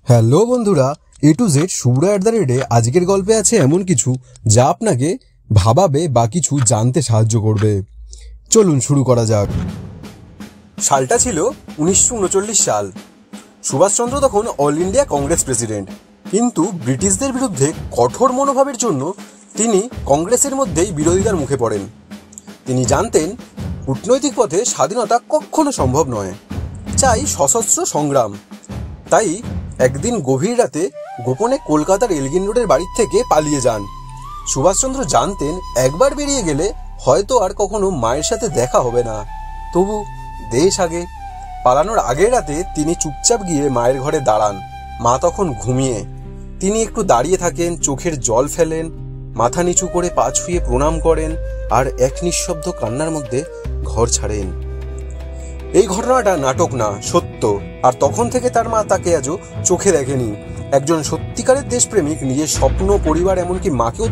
Hello বন্ধুরা, এ to Z শুভ্র @, আজকের গল্পে আছে এমন কিছু যা আপনাকে ভাবাবে বা কিছু জানতে সাহায্য করবে। চলুন শুরু করা যাক। সালটা ছিল 1939 সাল। সুভাষচন্দ্র তখন অল ইন্ডিয়া কংগ্রেস প্রেসিডেন্ট, কিন্তু ব্রিটিশদের বিরুদ্ধে কঠোর মনোভাবের জন্য তিনি কংগ্রেসের মধ্যেই বিরোধিতার মুখে পড়েন। তিনি জানতেন কূটনৈতিক পথে স্বাধীনতা কখনো সম্ভব নয়, চাই সশস্ত্র সংগ্রাম। তাই একদিন গভীর রাতে গোপনে কলকাতার এলগিন রোডের বাড়ির থেকে পালিয়ে যান। সুভাষচন্দ্র জানতেন একবার বেরিয়ে গেলে হয়তো আর কখনো মায়ের সাথে দেখা হবে না, তবু দেশ আগে। পালানোর আগের রাতে তিনি চুপচাপ গিয়ে মায়ের ঘরে দাঁড়ান। মা তখন ঘুমিয়ে। তিনি একটু দাঁড়িয়ে থাকেন, চোখের জল ফেলেন, মাথা নিচু করে পা ছুঁয়ে প্রণাম করেন, আর এক নিঃশব্দ কান্নার মধ্যে ঘর ছাড়েন। এই ঘটনাটা নাটক না, সত্য। আর তখন থেকে তার মা তাকে আজও চোখে দেখেনি। একজন সত্যিকারের দেশপ্রেমিক নিজের স্বপ্ন, পরিবার, এমনকি মাকেও